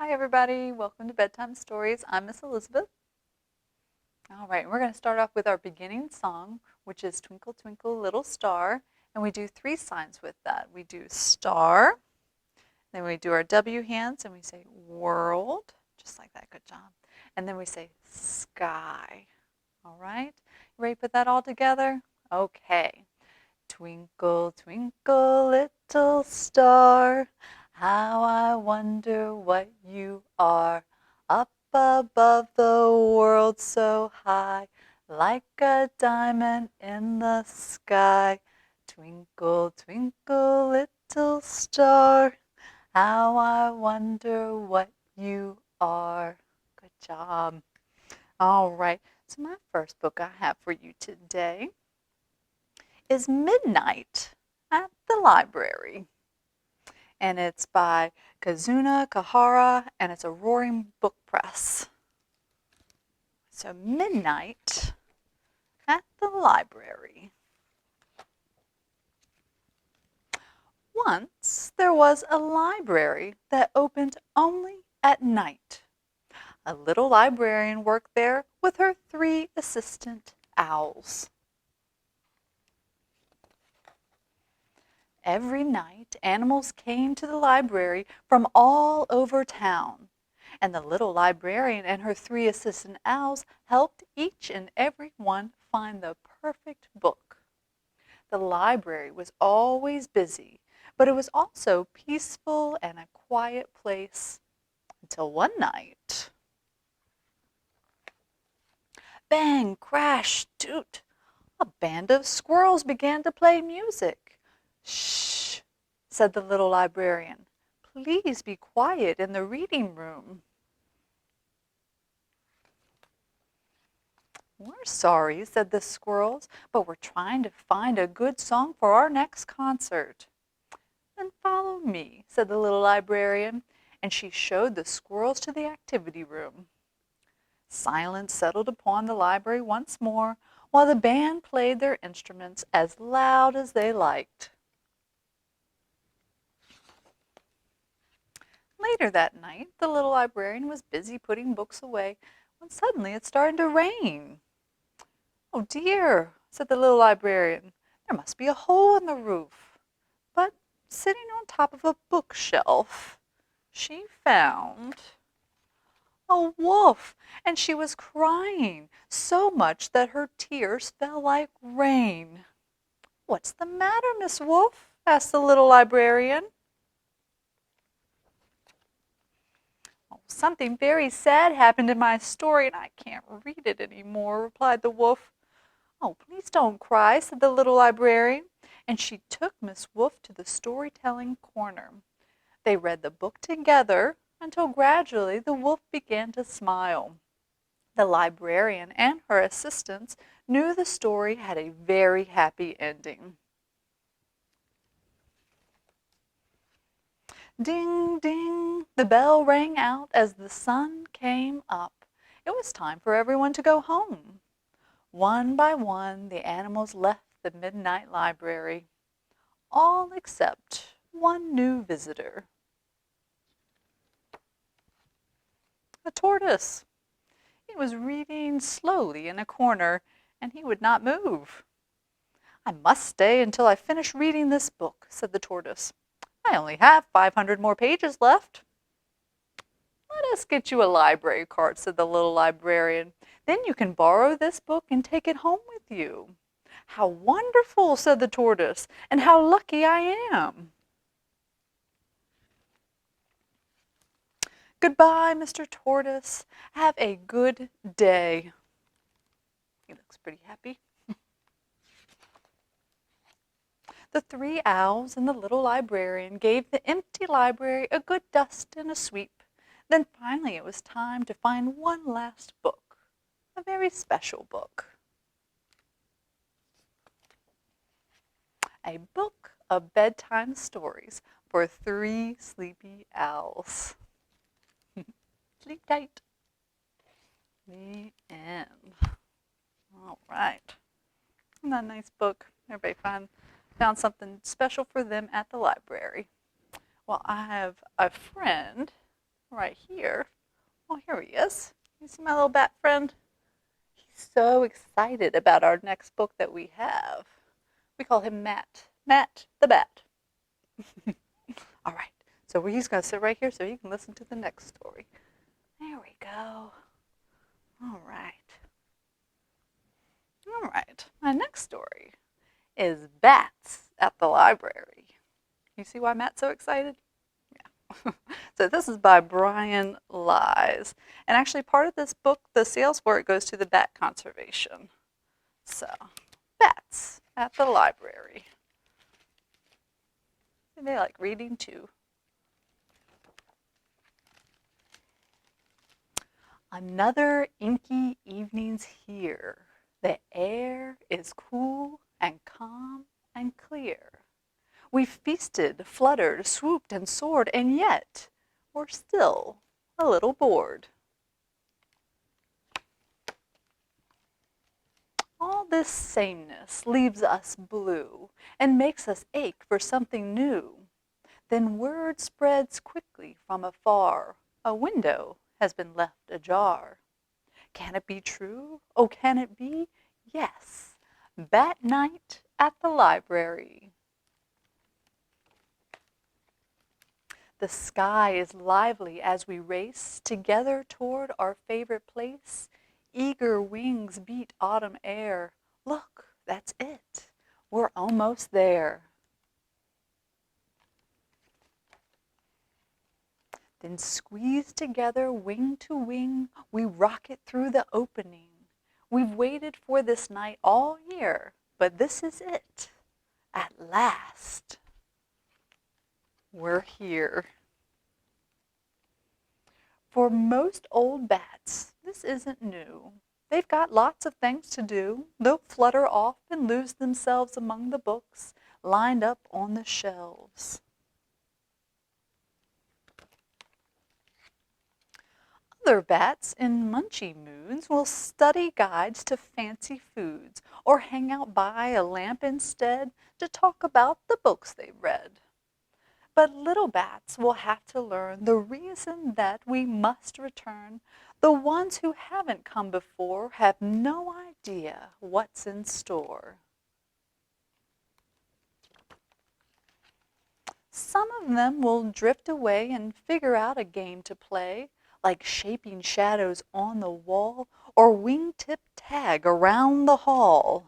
Hi everybody, welcome to Bedtime Stories. I'm Miss Elizabeth. All right, we're going to start off with our beginning song, which is Twinkle Twinkle Little Star, and we do 3 signs with that. We do star, then we do our W hands and we say world, just like that, good job. And then we say sky. All right, you ready to put that all together? Okay. Twinkle, twinkle, little star, how I wonder what you are. Up above the world so high, like a diamond in the sky. Twinkle, twinkle, little star, how I wonder what you are. Good job. All right, so my first book I have for you today is Midnight at the Library. And it's by Kazuna Kahara, and it's a Roaring Book Press. So Midnight at the Library. Once there was a library that opened only at night. A little librarian worked there with her 3 assistant owls. Every night, animals came to the library from all over town, and the little librarian and her 3 assistant owls helped each and every one find the perfect book. The library was always busy, but it was also peaceful and a quiet place until one night. Bang, crash, toot! A band of squirrels began to play music. Shh, said the little librarian. Please be quiet in the reading room. We're sorry, said the squirrels, but we're trying to find a good song for our next concert. Then follow me, said the little librarian, and she showed the squirrels to the activity room. Silence settled upon the library once more, while the band played their instruments as loud as they liked. Later that night, the little librarian was busy putting books away when suddenly it started to rain. Oh dear, said the little librarian. There must be a hole in the roof. But sitting on top of a bookshelf, she found a wolf, and she was crying so much that her tears fell like rain. What's the matter, Miss Wolf? Asked the little librarian. Oh, something very sad happened in my story, and I can't read it anymore, replied the wolf. Oh, please don't cry, said the little librarian, and she took Miss Wolf to the storytelling corner. They read the book together until gradually the wolf began to smile. The librarian and her assistants knew the story had a very happy ending. Ding, ding, the bell rang out as the sun came up. It was time for everyone to go home. One by one, the animals left the midnight library, all except one new visitor. A tortoise. He was reading slowly in a corner, and he would not move. I must stay until I finish reading this book, said the tortoise. I only have 500 more pages left. Let us get you a library card, said the little librarian. Then you can borrow this book and take it home with you. How wonderful, said the tortoise, and how lucky I am. Goodbye, Mr. Tortoise. Have a good day. He looks pretty happy. The 3 owls and the little librarian gave the empty library a good dust and a sweep. Then finally it was time to find one last book, a very special book. A book of bedtime stories for 3 sleepy owls. Sleep tight. The end. All right. Isn't that a nice book? Everybody found something special for them at the library. Well, I have a friend right here. Oh, here he is. You see my little bat friend? He's so excited about our next book that we have. We call him Matt. Matt the Bat. All right. So he's going to sit right here so he can listen to the next story. There we go. All right. All right. My next story is Bats at the Library. You see why Matt's so excited? Yeah. So this is by Brian Lies. And actually part of this book, the sales for it goes to the bat conservation. So, Bats at the Library. They like reading too. Another inky evening's here. The air is cool and calm and clear. We've feasted, fluttered, swooped, and soared, and yet we're still a little bored. All this sameness leaves us blue and makes us ache for something new. Then word spreads quickly from afar. A window has been left ajar. Can it be true? Oh, can it be? Yes. Bat night at the library. The sky is lively as we race together toward our favorite place. Eager wings beat autumn air. Look, that's it. We're almost there. Then squeezed together wing to wing, we rocket through the opening. We've waited for this night all year, but this is it. At last, we're here. For most old bats, this isn't new. They've got lots of things to do. They'll flutter off and lose themselves among the books lined up on the shelves. Other bats in munchy moods will study guides to fancy foods or hang out by a lamp instead to talk about the books they've read. But little bats will have to learn the reason that we must return. The ones who haven't come before have no idea what's in store. Some of them will drift away and figure out a game to play, like shaping shadows on the wall or wingtip tag around the hall.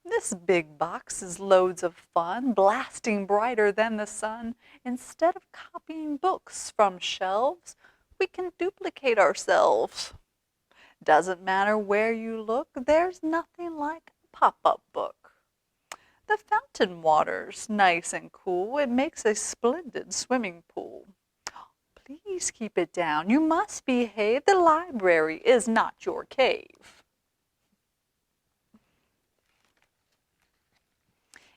This big box is loads of fun, blasting brighter than the sun. Instead of copying books from shelves, we can duplicate ourselves. Doesn't matter where you look, there's nothing like a pop-up book. The fountain water's nice and cool. It makes a splendid swimming pool. Please keep it down. You must behave. The library is not your cave.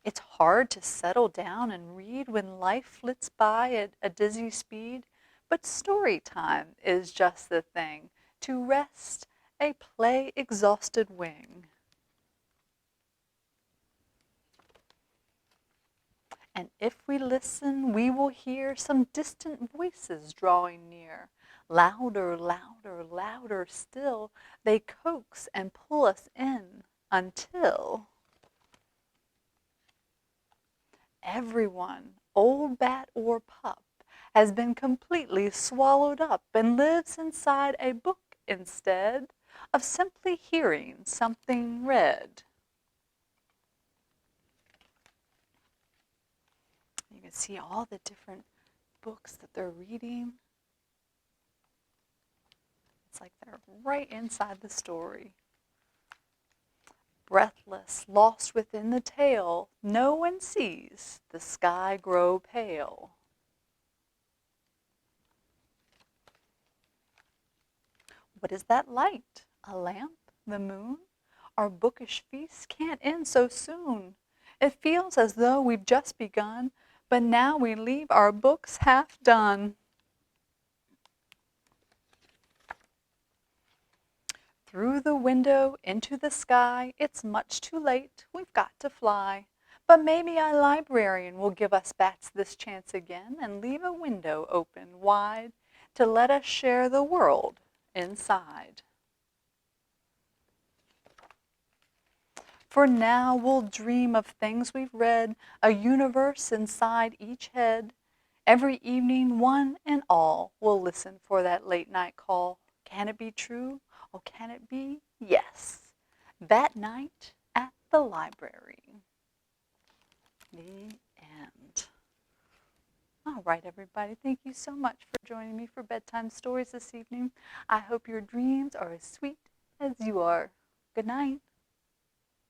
It's hard to settle down and read when life flits by at a dizzy speed, but story time is just the thing to rest a play-exhausted wing. And if we listen, we will hear some distant voices drawing near. Louder, louder, louder still, they coax and pull us in until everyone, old bat or pup, has been completely swallowed up and lives inside a book instead of simply hearing something read. You can see all the different books that they're reading. It's like they're right inside the story. Breathless, lost within the tale, no one sees the sky grow pale. What is that light? A lamp? The moon? Our bookish feast can't end so soon. It feels as though we've just begun, but now we leave our books half done. Through the window into the sky, it's much too late, we've got to fly. But maybe a librarian will give us bats this chance again and leave a window open wide to let us share the world inside. For now we'll dream of things we've read, a universe inside each head. Every evening, one and all will listen for that late night call. Can it be true? Oh, can it be? Yes. That night at the library. The end. All right, everybody. Thank you so much for joining me for Bedtime Stories this evening. I hope your dreams are as sweet as you are. Good night.